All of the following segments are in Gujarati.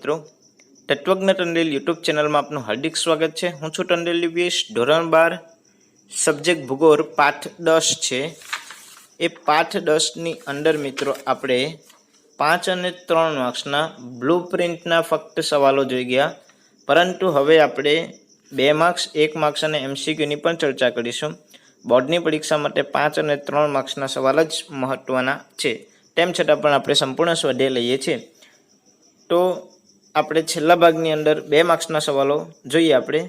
મિત્રો તત્વજ્ઞ ટંડેલ યુટ્યુબ ચેનલમાં આપનું હાર્દિક સ્વાગત છે। હું છું ટંડેલ દિવ્યેશ। ધોરણ 12 સબ્જેક્ટ ભૂગોળ પાઠ 10 છે। એ પાઠ 10ની અંદર મિત્રો આપણે 5 અને 3 માર્ક્સના બ્લુ પ્રિન્ટના ફક્ત સવાલો જોઈ ગયા, પરંતુ હવે આપણે 2 માર્ક્સ 1 માર્ક્સ અને એમસીક્યુની પણ ચર્ચા કરીશું। બોર્ડની પરીક્ષા માટે 5 અને 3 માર્ક્સના સવાલ જ મહત્વના છે, તેમ છતાં પણ આપણે સંપૂર્ણ સ્વાધ્યાય લઈએ છીએ। તો આપણે છેલ્લા ભાગની અંદર 2 માર્ક્સના સવાલો જોઈએ આપણે।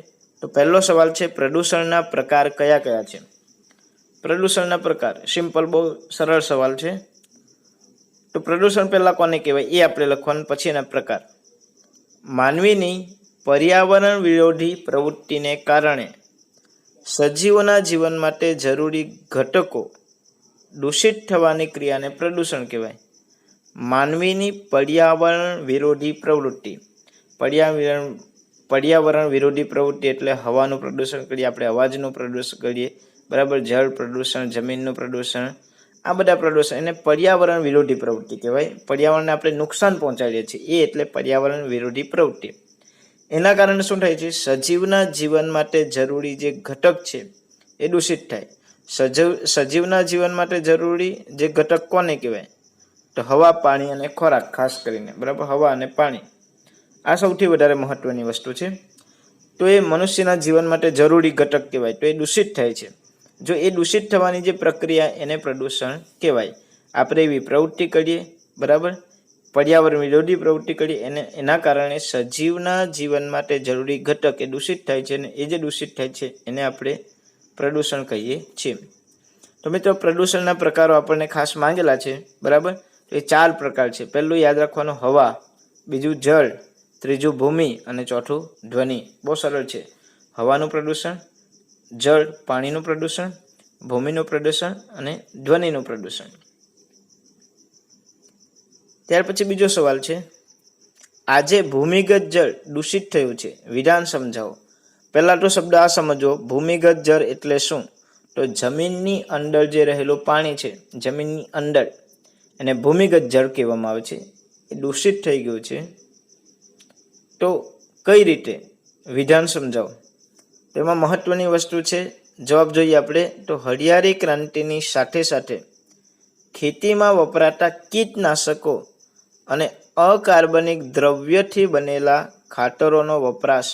તો પહેલો સવાલ છે, પ્રદૂષણના પ્રકાર કયા કયા છે? પ્રદૂષણના પ્રકાર સિમ્પલ, બહુ સરળ સવાલ છે। તો પ્રદૂષણ પહેલા કોને કહેવાય એ આપણે લખવાનું, પછી એના પ્રકાર। માનવીની પર્યાવરણ વિરોધી પ્રવૃત્તિને કારણે સજીવોના જીવન માટે જરૂરી ઘટકો દૂષિત થવાની ક્રિયાને પ્રદૂષણ કહેવાય। માનવીની પર્યાવરણ વિરોધી પ્રવૃત્તિ, પર્યાવરણ વિરોધી પ્રવૃત્તિ એટલે હવાનું પ્રદૂષણ કરીએ, આપણે અવાજનું પ્રદૂષણ કરીએ, બરાબર, જળ પ્રદૂષણ, જમીનનું પ્રદૂષણ, આ બધા પ્રદૂષણ એને પર્યાવરણ વિરોધી પ્રવૃત્તિ કહેવાય। પર્યાવરણને આપણે નુકસાન પહોંચાડીએ છીએ એ એટલે પર્યાવરણ વિરોધી પ્રવૃત્તિ। એના કારણે શું થાય છે? સજીવના જીવન માટે જરૂરી જે ઘટક છે એ દૂષિત થાય। સજીવના જીવન માટે જરૂરી જે ઘટક કોને કહેવાય? તો હવા, પાણી અને ખોરાક, ખાસ કરીને, બરાબર, હવા અને પાણી આ સૌથી વધારે મહત્વની વસ્તુ છે। તો એ મનુષ્યના જીવન માટે જરૂરી ઘટક કહેવાય, તો એ દૂષિત થાય છે। જો એ દૂષિત થવાની જે પ્રક્રિયા એને પ્રદૂષણ કહેવાય। આપણે એવી પ્રવૃત્તિ કરીએ, બરાબર, પર્યાવરણ વિરોધી પ્રવૃત્તિ કરીએ, એના કારણે સજીવના જીવન માટે જરૂરી ઘટક એ દૂષિત થાય છે, અને એ જે દૂષિત થાય છે એને આપણે પ્રદૂષણ કહીએ છીએ। તો મિત્રો પ્રદૂષણના પ્રકારો આપણને ખાસ માંગેલા છે, બરાબર। તો એ 4 પ્રકાર છે। પહેલું યાદ રાખવાનું હવા, બીજું જળ, ત્રીજું ભૂમિ અને ચોથું ધ્વનિ। બહુ સરળ છે। હવાનું પ્રદૂષણ, જળ પાણીનું પ્રદૂષણ, ભૂમિનું પ્રદૂષણ અને ધ્વનિનું પ્રદૂષણ। ત્યાર પછી બીજો સવાલ છે, આજે ભૂમિગત જળ દૂષિત થયું છે, વિધાન સમજાવો। પહેલા તો શબ્દ આ સમજો, ભૂમિગત જળ એટલે શું? તો જમીનની અંદર જે રહેલું પાણી છે, જમીનની અંદર, એને ભૂમિગત જળ કહેવામાં આવે છે। એ દૂષિત થઈ ગયું છે, તો કઈ રીતે? વિધાન સમજાવો। તેમાં મહત્વની વસ્તુ છે, જવાબ જોઈએ આપણે તો હરિયાળી ક્રાંતિની સાથે સાથે ખેતીમાં વપરાતા કીટનાશકો અને અકાર્બનિક દ્રવ્યથી બનેલા ખાતરોનો વપરાશ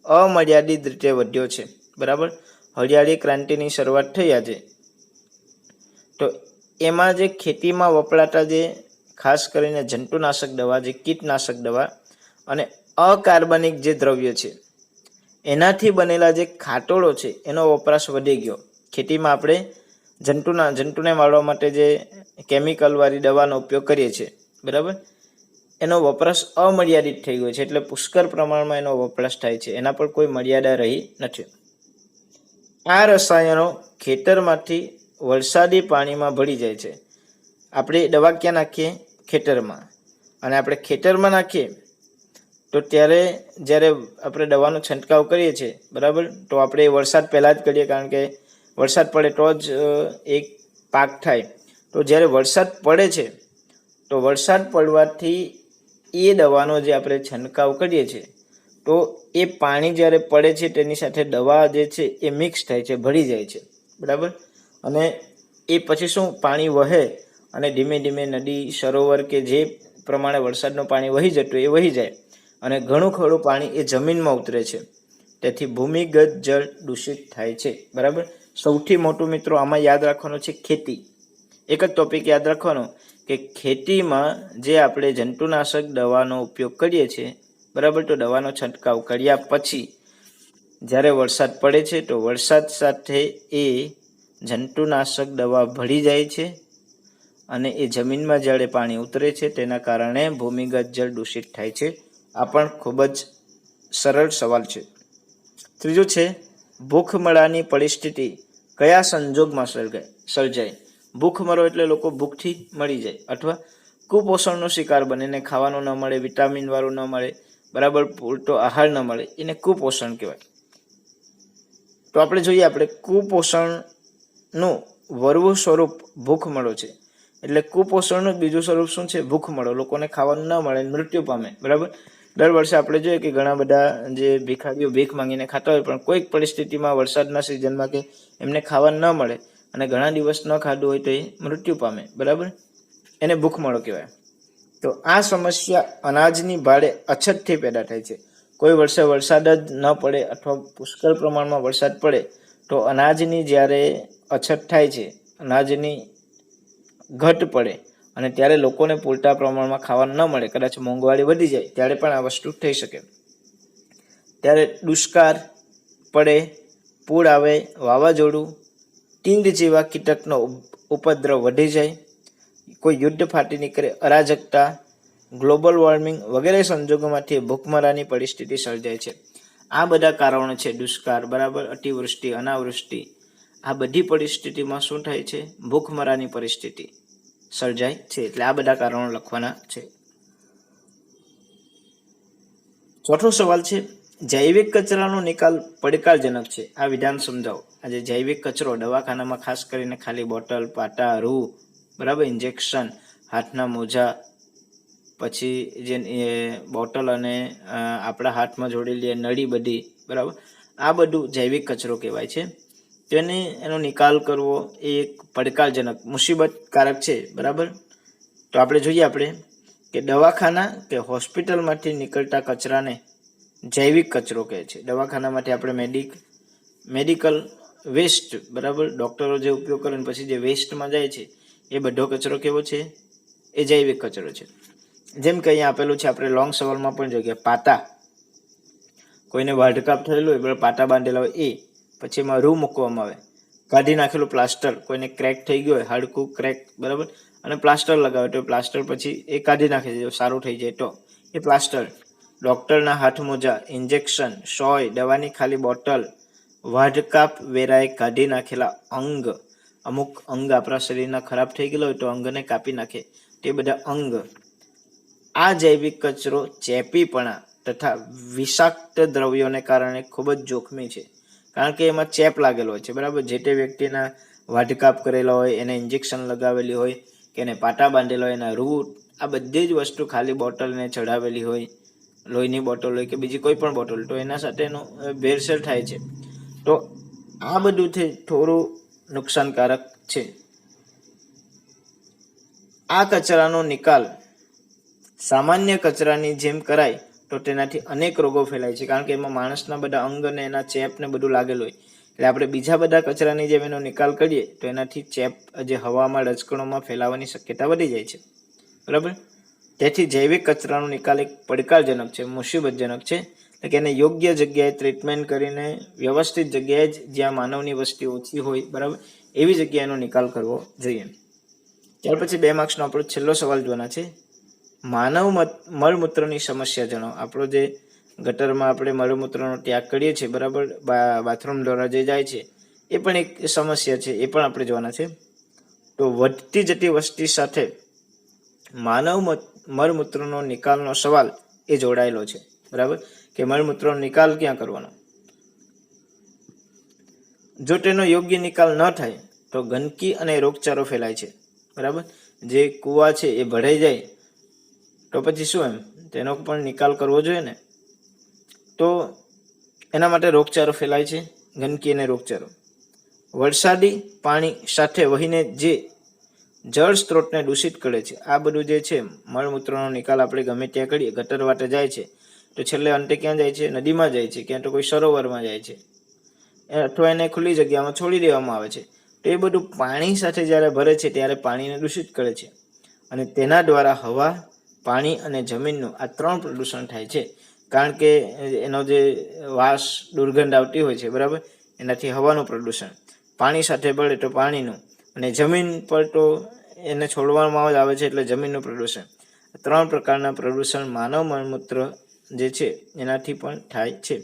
અમર્યાદિત રીતે વધ્યો છે, બરાબર। હરિયાળી ક્રાંતિની શરૂઆત થઈ આજે, તો એમાં જે ખેતીમાં વપરાતા જે ખાસ કરીને જંતુનાશક દવા, જે કીટનાશક દવા અને અકાર્બનિક જે દ્રવ્ય છે એનાથી બનેલા જે ખાતરો છે એનો વપરાશ વધી ગયો। ખેતીમાં આપણે જંતુને મારવા માટે જે કેમિકલવાળી દવાનો ઉપયોગ કરીએ છીએ, બરાબર, એનો વપરાશ અમર્યાદિત થઈ ગયો છે, એટલે પુષ્કળ પ્રમાણમાં એનો વપરાશ થાય છે, એના પર કોઈ મર્યાદા રહી નથી। આ રસાયણો ખેતરમાંથી વરસાદી પાણીમાં ભળી જાય છે। આપણે દવા ક્યાં નાખીએ? ખેતરમાં। અને આપણે ખેતરમાં નાખીએ તો ત્યારે જ્યારે આપણે દવાનો છંટકાવ કરીએ છીએ, બરાબર, તો આપણે વરસાદ પહેલાં જ કરીએ, કારણ કે વરસાદ પડે તો જ એક પાક થાય। તો જ્યારે વરસાદ પડે છે તો વરસાદ પડવાથી એ દવાનો જે આપણે છંટકાવ કરીએ છીએ તો એ પાણી જ્યારે પડે છે તેની સાથે દવા જે છે એ મિક્સ થાય છે, ભળી જાય છે, બરાબર। અને એ પછી શું, પાણી વહે અને ધીમે ધીમે નદી, સરોવર કે જે પ્રમાણે વરસાદનું પાણી વહી જતું એ વહી જાય, અને ઘણું ખરું પાણી એ જમીનમાં ઉતરે છે, તેથી ભૂમિગત જળ દૂષિત થાય છે, બરાબર। સૌથી મોટું મિત્રો આમાં યાદ રાખવાનું છે ખેતી। એક જ ટોપિક યાદ રાખવાનો કે ખેતીમાં જે આપણે જંતુનાશક દવાનો ઉપયોગ કરીએ છીએ, બરાબર, તો દવાનો છંટકાવ કર્યા પછી જ્યારે વરસાદ પડે છે તો વરસાદ સાથે એ જંતુનાશક દવા ભળી જાય છે, અને એ જમીનમાં જ્યારે પાણી ઉતરે છે તેના કારણે ભૂમિગત જળ દૂષિત થાય છે। આ પણ ખૂબ જ સરળ સવાલ છે। ત્રીજું છે, ભૂખમરાની પરિસ્થિતિ કયા સંજોગમાં સર્જાય? ભૂખમરો એટલે લોકો ભૂખથી મરી જાય અથવા કુપોષણનો શિકાર બને, ને ખાવાનું ન મળે, વિટામિન વાળું ન મળે, બરાબર, પૂરતો આહાર ન મળે, એને કુપોષણ કહેવાય। તો આપણે જોઈએ, આપણે કુપોષણનું વરવું સ્વરૂપ ભૂખમરો છે, એટલે કુપોષણનું બીજું સ્વરૂપ શું છે? ભૂખમરો, લોકોને ખાવાનું ન મળે, મૃત્યુ પામે, બરાબર। દર વર્ષે આપણે જોઈએ કે ઘણા બધા જે ભિખારીઓ ભીખ માંગીને ખાતા હોય, પણ કોઈક પરિસ્થિતિમાં વરસાદના સિઝનમાં કે એમને ખાવા ન મળે અને ઘણા દિવસ ન ખાધું હોય તો એ મૃત્યુ પામે, બરાબર, એને ભૂખમરો કહેવાય. તો આ સમસ્યા અનાજની ભારે અછતથી પેદા થાય છે. કોઈ વર્ષે વરસાદ જ ન પડે અથવા પુષ્કળ પ્રમાણમાં વરસાદ પડે તો અનાજની જ્યારે અછત થાય છે, અનાજની ઘટ પડે અને ત્યારે લોકોને પૂરતા પ્રમાણમાં ખાવા ન મળે, કદાચ મોંઘવારી વધી જાય, ત્યારે પણ આ વસ્તુ થઈ શકે. ત્યારે દુષ્કાળ પડે, પૂર આવે, વાવાઝોડું, તીડ જેવા કીટકનો ઉપદ્રવ વધી જાય, કોઈ યુદ્ધ ફાટી નીકળે, અરાજકતા, ગ્લોબલ વોર્મિંગ વગેરે સંજોગોમાંથી ભૂખમરાની પરિસ્થિતિ સર્જાય છે. આ બધા કારણો છે દુષ્કાળ, બરાબર, અતિવૃષ્ટિ, અનાવૃષ્ટિ. આ બધી પરિસ્થિતિમાં શું થાય છે? ભૂખમરાની પરિસ્થિતિ સર્જાય છે. એટલે આ બધા કારણો લખવાના છે. ચોથો સવાલ છે, જૈવિક કચરાનો નિકાલ પડકારજનક છે, આ વિધાન સમજાવો. આજે જૈવિક કચરો દવાખાનામાં ખાસ કરીને ખાલી બોટલ, પાટા, રૂ, બરાબર, ઇન્જેક્શન, હાથના મોજા, પછી જે બોટલ અને આપણા હાથમાં જોડેલી નળી બધી, બરાબર, આ બધું જૈવિક કચરો કહેવાય છે. એનો નિકાલ કરવો એ એક પડકારજનક, મુસીબતકારક છે, બરાબર. તો આપણે જોઈએ કે દવાખાના કે હોસ્પિટલમાંથી નીકળતા કચરાને જૈવિક કચરો કહે છે. દવાખાનામાંથી આપણે મેડિકલ વેસ્ટ, બરાબર, ડૉક્ટરો જે ઉપયોગ કરે પછી જે વેસ્ટમાં જાય છે એ બધો કચરો કેવો છે? એ જૈવિક કચરો છે. જેમ કે અહીંયા આપેલું છે, આપણે લોંગ સવાલમાં પણ જોઈએ પાટા, કોઈને વાઢકાપ થયેલું હોય, બરાબર, પાટા બાંધેલા હોય એ, પછી એમાં રૂ મૂકવામાં આવે, કાઢી નાખેલું પ્લાસ્ટર, કોઈને ક્રેક થઈ ગયો હોય, હાડકું ક્રેક, બરાબર, અને પ્લાસ્ટર લગાવે તો પ્લાસ્ટર પછી એ કાઢી નાખે છે, સારું થઈ જાય તો એ પ્લાસ્ટર. ડૉક્ટરના હાથ મોજા, ઇન્જેક્શન, સોય, દવાની ખાલી બોટલ, વાઢકાપ વેરાએ કાઢી નાખેલા અંગ, અમુક અંગ આપણા શરીરના ખરાબ થઈ ગયેલા હોય તો અંગને કાપી નાખે, તે બધા અંગ. આ જૈવિક કચરો ચેપીપણા તથા વિષાક્ત દ્રવ્યોને કારણે ખૂબ જ જોખમી છે, કારણ કે એમાં ચેપ લાગેલો હોય છે, બરાબર. જે તે વ્યક્તિના વાઢકાપ કરેલા હોય, એને ઇન્જેક્શન લગાવેલી હોય કે એને પાટા બાંધેલા હોય, એના રૂટ, આ બધી જ વસ્તુ ખાલી બોટલને ચડાવેલી હોય, લોહીની બોટલ હોય કે બીજી કોઈ પણ બોટલ, તો એના સાથે એનું ભેળસેળ થાય છે. તો આ બધુંથી થોડું નુકસાનકારક છે. આ કચરાનો નિકાલ સામાન્ય કચરાની જેમ કરાય તો તેનાથી અનેક રોગો ફેલાય છે, કારણ કે એમાં માણસના બધા અંગ અને એના ચેપ ને બધું લાગેલું હોય. એટલે આપણે બીજા બધા કચરાની જેમ એનો નિકાલ કરીએ તો એનાથી ચેપ જે હવામાં, રજકણોમાં ફેલાવાની શક્યતા વધી જાય છે, બરાબર. તેથી જૈવિક કચરાનો નિકાલ એક પડકારજનક છે, મુસીબતજનક છે. એટલે કે એને યોગ્ય જગ્યાએ ટ્રીટમેન્ટ કરીને વ્યવસ્થિત જગ્યાએ જ, જ્યાં માનવની વસ્તી ઓછી હોય, બરાબર, એવી જગ્યાએ એનો નિકાલ કરવો જોઈએ. ત્યાર પછી 2 માર્ક્સનો આપણો છેલ્લો સવાલ જોવાના છે, માનવ મળમૂત્રની સમસ્યા જણાવો. આપણો જે ગટરમાં આપણે મળમૂત્રનો ત્યાગ કરીએ છીએ, બરાબર, બાથરૂમ દ્વારા જે જાય છે, એ પણ એક સમસ્યા છે, એ પણ આપણે જોવાના છે. તો વધતી જતી વસ્તી સાથે માનવ મળમૂત્રનો નિકાલનો સવાલ એ જોડાયેલો છે, બરાબર, કે મળમૂત્રનો નિકાલ ક્યાં કરવાનો. જો તેનો યોગ્ય નિકાલ ન થાય તો ગંદકી અને રોગચાળો ફેલાય છે, બરાબર. જે કૂવા છે એ ભરાઈ જાય તો પછી શું, તેનો પણ નિકાલ કરવો જોઈએ ને. તો એના માટે રોગચાળો ફેલાય છે, ગંદકી અને રોગચાળો. વરસાદી પાણી સાથે વહીને જે જળ સ્ત્રોતને દૂષિત કરે છે. આ બધું જે છે, મળમૂત્રનો નિકાલ આપણે ગમે ત્યાં કરીએ, ગટર વાટે જાય છે તો છેલ્લે અંતે ક્યાં જાય છે? નદીમાં જાય છે, ક્યાં તો કોઈ સરોવરમાં જાય છે, અથવા એને ખુલ્લી જગ્યામાં છોડી દેવામાં આવે છે. તો એ બધું પાણી સાથે જ્યારે ભરે છે ત્યારે પાણીને દૂષિત કરે છે, અને તેના દ્વારા હવા, પાણી અને જમીનનું આ 3 પ્રદૂષણ થાય છે. કારણ કે એનો જે વાસ, દુર્ગંધ આવતી હોય છે, બરાબર, એનાથી હવાનું પ્રદૂષણ, પાણી સાથે ભળે તો પાણીનું, અને જમીન પર તો એને છોડવામાં જ આવે છે એટલે જમીનનું પ્રદૂષણ. 3 પ્રકારના પ્રદૂષણ માનવ મળમૂત્ર જે છે એનાથી પણ થાય છે.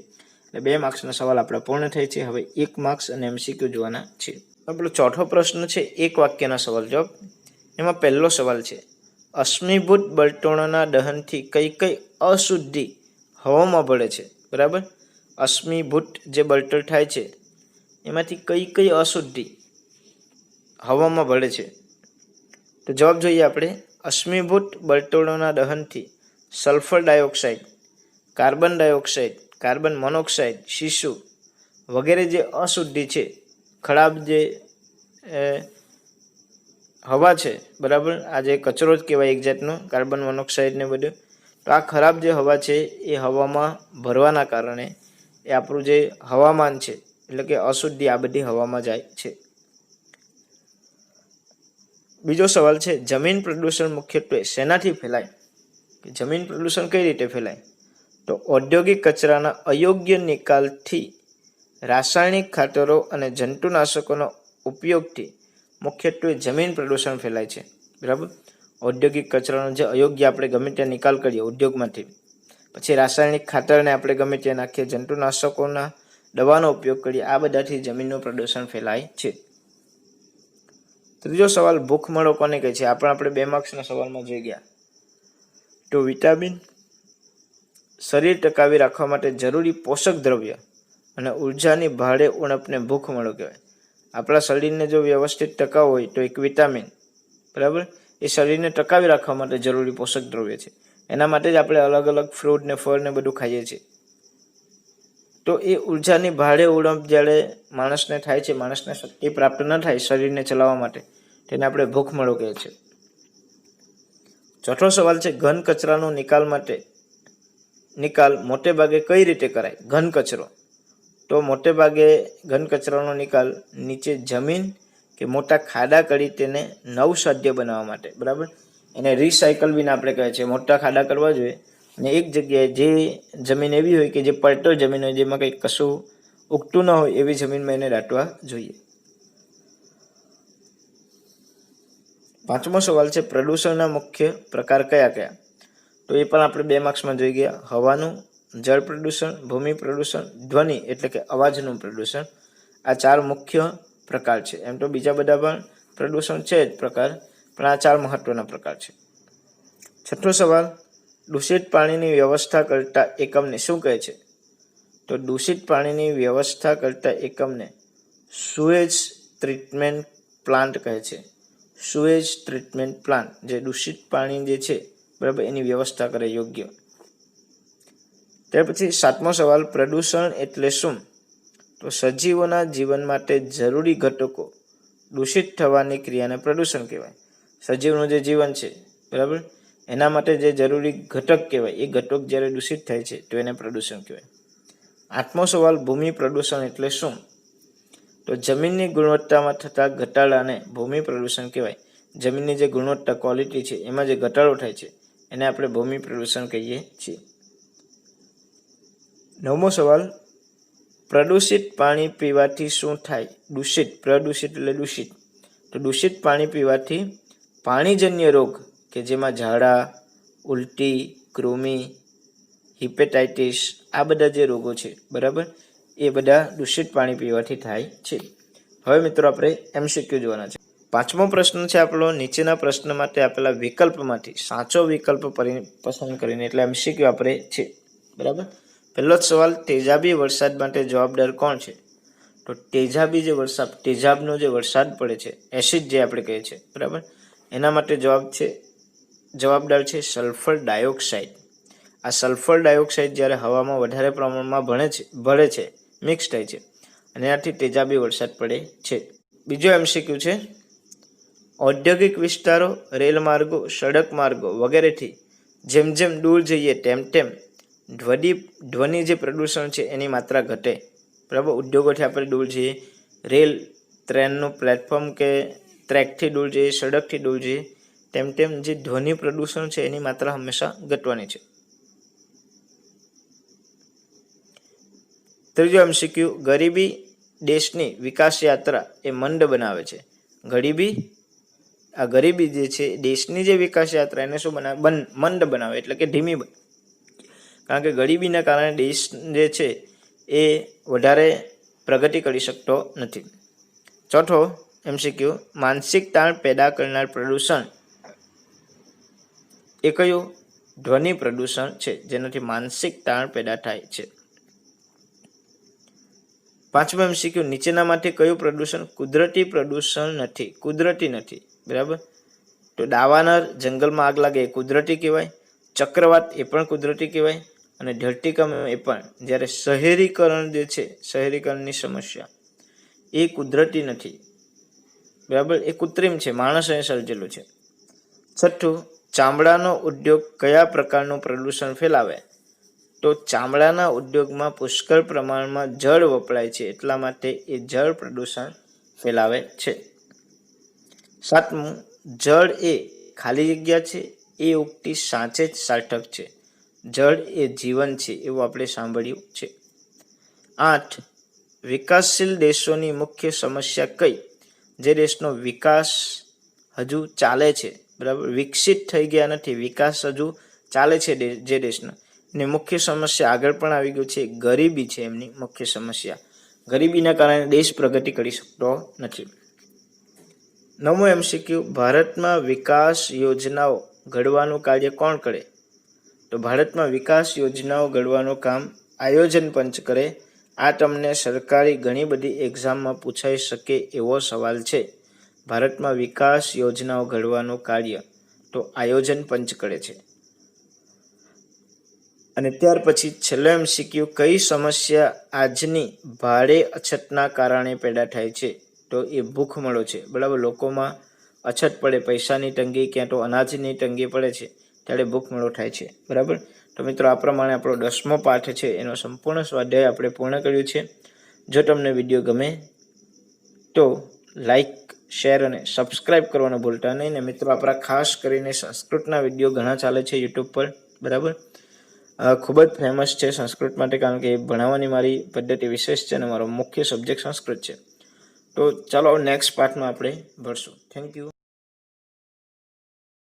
એટલે 2 માર્ક્સના સવાલ આપણા પૂર્ણ થાય છે. હવે 1 માર્ક્સ અને MCQ જોવાના છે. આપણો ચોથો પ્રશ્ન છે, એક વાક્યના સવાલ જવાબ. એમાં પહેલો સવાલ છે, અશ્મિભૂત બળતણોના દહનથી કઈ કઈ અશુદ્ધિ હવામાં ભળે છે, બરાબર. અશ્મિભૂત જે બળતણ થાય છે એમાંથી કઈ કઈ અશુદ્ધિ હવામાં ભળે છે. તો જવાબ જોઈએ આપણે, અશ્મિભૂત બળતણોના દહનથી sulphur dioxide, carbon dioxide, carbon monoxide, શીશુ વગેરે જે અશુદ્ધિ છે, ખરાબ જે હવા છે, બરાબર, આ જે કચરો જ કહેવાય એક જાતનો કાર્બન મોનોક્સાઇડ ને બધું, તો આ ખરાબ જે હવા છે એ હવામાં ભરવાના કારણે એ આપણું જે હવામાન છે એટલે કે અશુદ્ધિ આ બધી હવામાં જાય છે. બીજો સવાલ છે, જમીન પ્રદૂષણ મુખ્યત્વે શેનાથી ફેલાય? જમીન પ્રદૂષણ કઈ રીતે ફેલાય? તો ઔદ્યોગિક કચરાના અયોગ્ય નિકાલથી, રાસાયણિક ખાતરો અને જંતુનાશકોનો ઉપયોગથી મુખ્યત્વે જમીન પ્રદૂષણ ફેલાય છે. બરાબર, ઔદ્યોગિક કચરાનો જે અયોગ્ય આપણે ગમે ત્યાં નિકાલ કરીએ ઉદ્યોગમાંથી, પછી રાસાયણિક ખાતરને આપણે ગમે ત્યાં નાખીએ, જંતુનાશકોના દવાનો ઉપયોગ કરીએ, આ બધાથી જમીનનું પ્રદૂષણ ફેલાય છે. ત્રીજો સવાલ, ભૂખમરો કોને કહે છે? આપણે 2 માર્ક્સના સવાલમાં જોઈ ગયા. તો વિટામિન શરીર ટકાવી રાખવા માટે જરૂરી પોષક દ્રવ્ય અને ઉર્જાની ભારે ઉણપને ભૂખમરો કહેવાય. આપણા શરીરને જો વ્યવસ્થિત ટકાવવું હોય તો એક વિટામિન, બરાબર, એ શરીરને ટકાવી રાખવા માટે જરૂરી પોષક દ્રવ્ય છે. એના માટે જ આપણે અલગ અલગ ફ્રૂટ ને ફળ ને બધું ખાઈએ છીએ. તો એ ઉર્જાની ભારે ઉણપ જ્યારે માણસને થાય છે, માણસને શક્તિ પ્રાપ્ત ન થાય શરીરને ચલાવવા માટે, તેને આપણે ભૂખમરો કહે છે. ચોથો સવાલ છે, ઘન કચરાનો નિકાલ મોટે ભાગે કઈ રીતે કરાય? ઘન કચરો, તો મોટે ભાગે ઘન કચરાનો નિકાલ નીચે જમીન કે મોટા ખાડા કરી તેને નવસાધ્ય બનાવવા માટે, બરાબર, એને રિસાયકલ બિન આપણે કહે છે. મોટા ખાડા કરવા જોઈએ અને એક જગ્યાએ જે જમીન એવી હોય કે જે પડતર જમીન હોય, જેમાં કંઈ કશું ઉગતું ન હોય, એવી જમીનમાં એને દાટવા જોઈએ. પાંચમો સવાલ છે, પ્રદૂષણના મુખ્ય પ્રકાર કયા કયા? તો એ પણ આપણે 2 માર્ક્સમાં જોઈ ગયા. હવાનું, જળ પ્રદૂષણ, ભૂમિ પ્રદૂષણ, ધ્વનિ એટલે કે અવાજનું પ્રદૂષણ. આ 4 મુખ્ય પ્રકાર છે. એમ તો બીજા બધા પણ પ્રદૂષણ છે જ પ્રકાર, પણ આ 4 મહત્વના પ્રકાર છે. છઠ્ઠો સવાલ, દૂષિત પાણીની વ્યવસ્થા કરતા એકમને શું કહે છે? તો દૂષિત પાણીની વ્યવસ્થા કરતા એકમને સુએજ ટ્રીટમેન્ટ પ્લાન્ટ કહે છે. સુએજ ટ્રીટમેન્ટ પ્લાન્ટ જે દૂષિત પાણી જે છે, બરાબર, એની વ્યવસ્થા કરે યોગ્ય. ત્યાર પછી 7મો સવાલ, પ્રદૂષણ એટલે શું? તો સજીવોના જીવન માટે જરૂરી ઘટકો દૂષિત થવાની ક્રિયાને પ્રદૂષણ કહેવાય. સજીવનું જે જીવન છે, બરાબર, એના માટે જે જરૂરી ઘટક કહેવાય, એ ઘટક જ્યારે દૂષિત થાય છે તો એને પ્રદૂષણ કહેવાય. 8મો સવાલ, ભૂમિ પ્રદૂષણ એટલે શું? તો જમીનની ગુણવત્તામાં થતા ઘટાડાને ભૂમિ પ્રદૂષણ કહેવાય. જમીનની જે ગુણવત્તા, ક્વોલિટી છે, એમાં જે ઘટાડો થાય છે એને આપણે ભૂમિ પ્રદૂષણ કહીએ છીએ. 9મો સવાલ, પ્રદૂષિત પાણી પીવાથી શું થાય? પ્રદૂષિત એટલે દૂષિત. તો દૂષિત પાણી પીવાથી પાણીજન્ય રોગ કે જેમાં ઝાડા, ઉલટી, કૃમિ, હિપેટાઇટિસ, આ બધા જે રોગો છે, બરાબર, એ બધા દૂષિત પાણી પીવાથી થાય છે. હવે મિત્રો આપણે MCQ જોવાના છે. 5મો પ્રશ્ન છે આપણો, નીચેના પ્રશ્ન માટે આપેલા વિકલ્પમાંથી સાચો વિકલ્પ પસંદ કરીને, એટલે MCQ આપણે છે, બરાબર. પહેલો જ સવાલ, તેજાબી વરસાદ માટે જવાબદાર કોણ છે? તો તેજાબનો જે વરસાદ પડે છે, એસિડ જે આપણે કહીએ છીએ, બરાબર, એના માટે જવાબદાર છે સલ્ફર ડાયોક્સાઇડ. આ સલ્ફર ડાયોક્સાઇડ જ્યારે હવામાં વધારે પ્રમાણમાં ભળે છે, મિક્સ થાય છે, અને એનાથી તેજાબી વરસાદ પડે છે. બીજો MCQ છે, ઔદ્યોગિક વિસ્તારો, રેલ માર્ગો, સડક માર્ગો વગેરેથી જેમ જેમ દૂર જઈએ તેમ તેમ ધ્વનિ જે પ્રદૂષણ છે એની માત્રા ઘટે, બરાબર. ઉદ્યોગોથી આપણે દૂર જઈએ, રેલ ટ્રેનનું પ્લેટફોર્મ કે ટ્રેકથી દૂર જઈએ, સડકથી દૂર જઈએ, તેમ તેમ જે ધ્વનિ પ્રદૂષણ છે એની માત્રા હંમેશા ઘટવાની છે. ત્રીજો MCQ, ગરીબી દેશની વિકાસ યાત્રા એ મંદ બનાવે છે. ગરીબી જે છે દેશની જે વિકાસ યાત્રા એને શું બનાવે? મંદ બનાવે, એટલે કે ધીમી બને. કારણ કે ગરીબીના કારણે દેશ જે છે એ વધારે પ્રગતિ કરી શકતો નથી. ચોથો MCQ, માનસિક તાણ પેદા કરનાર પ્રદૂષણ એ કયું? ધ્વનિ પ્રદૂષણ છે, જેનાથી માનસિક તાણ પેદા થાય છે. 5મો MCQ, નીચેનામાંથી કયું પ્રદૂષણ કુદરતી પ્રદૂષણ નથી? કુદરતી નથી, બરાબર. તો દાવાનળ, જંગલમાં આગ લાગે એ કુદરતી કહેવાય. ચક્રવાત એ પણ કુદરતી કહેવાય. અને ધરતીકંપ એ પણ જ્યારે શહેરીકરણ જે છે, શહેરીકરણની સમસ્યા એ કુદરતી નથી, બરાબર, એ કૃત્રિમ છે, માણસે સર્જેલું છે. છઠ્ઠું, ચામડાનો ઉદ્યોગ કયા પ્રકારનું પ્રદૂષણ ફેલાવે? તો ચામડાના ઉદ્યોગમાં પુષ્કળ પ્રમાણમાં જળ વપરાય છે, એટલા માટે એ જળ પ્રદૂષણ ફેલાવે છે. સાતમું, જળ એ ખાલી જગ્યા છે, એ ઉક્તિ સાચે જ સાર્થક છે. જળ એ જીવન છે એવું આપણે સાંભળ્યું છે. 8, વિકાસશીલ દેશોની મુખ્ય સમસ્યા કઈ? જે દેશનો વિકાસ હજુ ચાલે છે, બરાબર, વિકસિત થઈ ગયા નથી, વિકાસ હજુ ચાલે છે જે દેશનો, ને મુખ્ય સમસ્યા આગળ પણ આવી ગયું છે, ગરીબી છે એમની મુખ્ય સમસ્યા. ગરીબીના કારણે દેશ પ્રગતિ કરી શકતો નથી. 9મો MCQ, ભારતમાં વિકાસ યોજનાઓ ઘડવાનું કાર્ય કોણ કરે? તો ભારતમાં વિકાસ યોજનાઓ ઘડવાનું કામ આયોજન પંચ કરે. આ તમને સરકારી ઘણી બધી એક્ઝામમાં પૂછાઈ શકે એવો સવાલ છે. ભારતમાં વિકાસ યોજનાઓ ઘડવાનું કાર્ય તો આયોજન પંચ કરે છે. અને ત્યાર પછી છેલ્લો MCQ, કઈ સમસ્યા આજની ભારે અછતના કારણે પેદા થાય છે? તો એ ભૂખમરો છે, બરાબર. લોકોમાં અછત પડે, પૈસાની તંગી ક્યાં તો અનાજની તંગી પડે છે ત્યારે ભૂખમરો થાય છે, બરાબર. તો મિત્રો, આ પ્રમાણે આપણો 10મો પાઠ છે એનો સંપૂર્ણ સ્વાધ્યાય આપણે પૂર્ણ કર્યું છે. જો તમને વિડીયો ગમે તો લાઈક, શેર અને સબસ્ક્રાઈબ કરવાનું ભૂલતા નહીં. ને મિત્રો, આપણા ખાસ કરીને સંસ્કૃતના વિડીયો ઘણા ચાલે છે યુટ્યુબ પર, બરાબર. ખૂબ જ ફેમસ છે સંસ્કૃત માટે, કારણ કે ભણાવવાની મારી પદ્ધતિ વિશેષ છે અને મારો મુખ્ય સબ્જેક્ટ સંસ્કૃત છે. તો ચાલો નેક્સ્ટ પાર્ટમાં આપણે ભણશું. Thank you.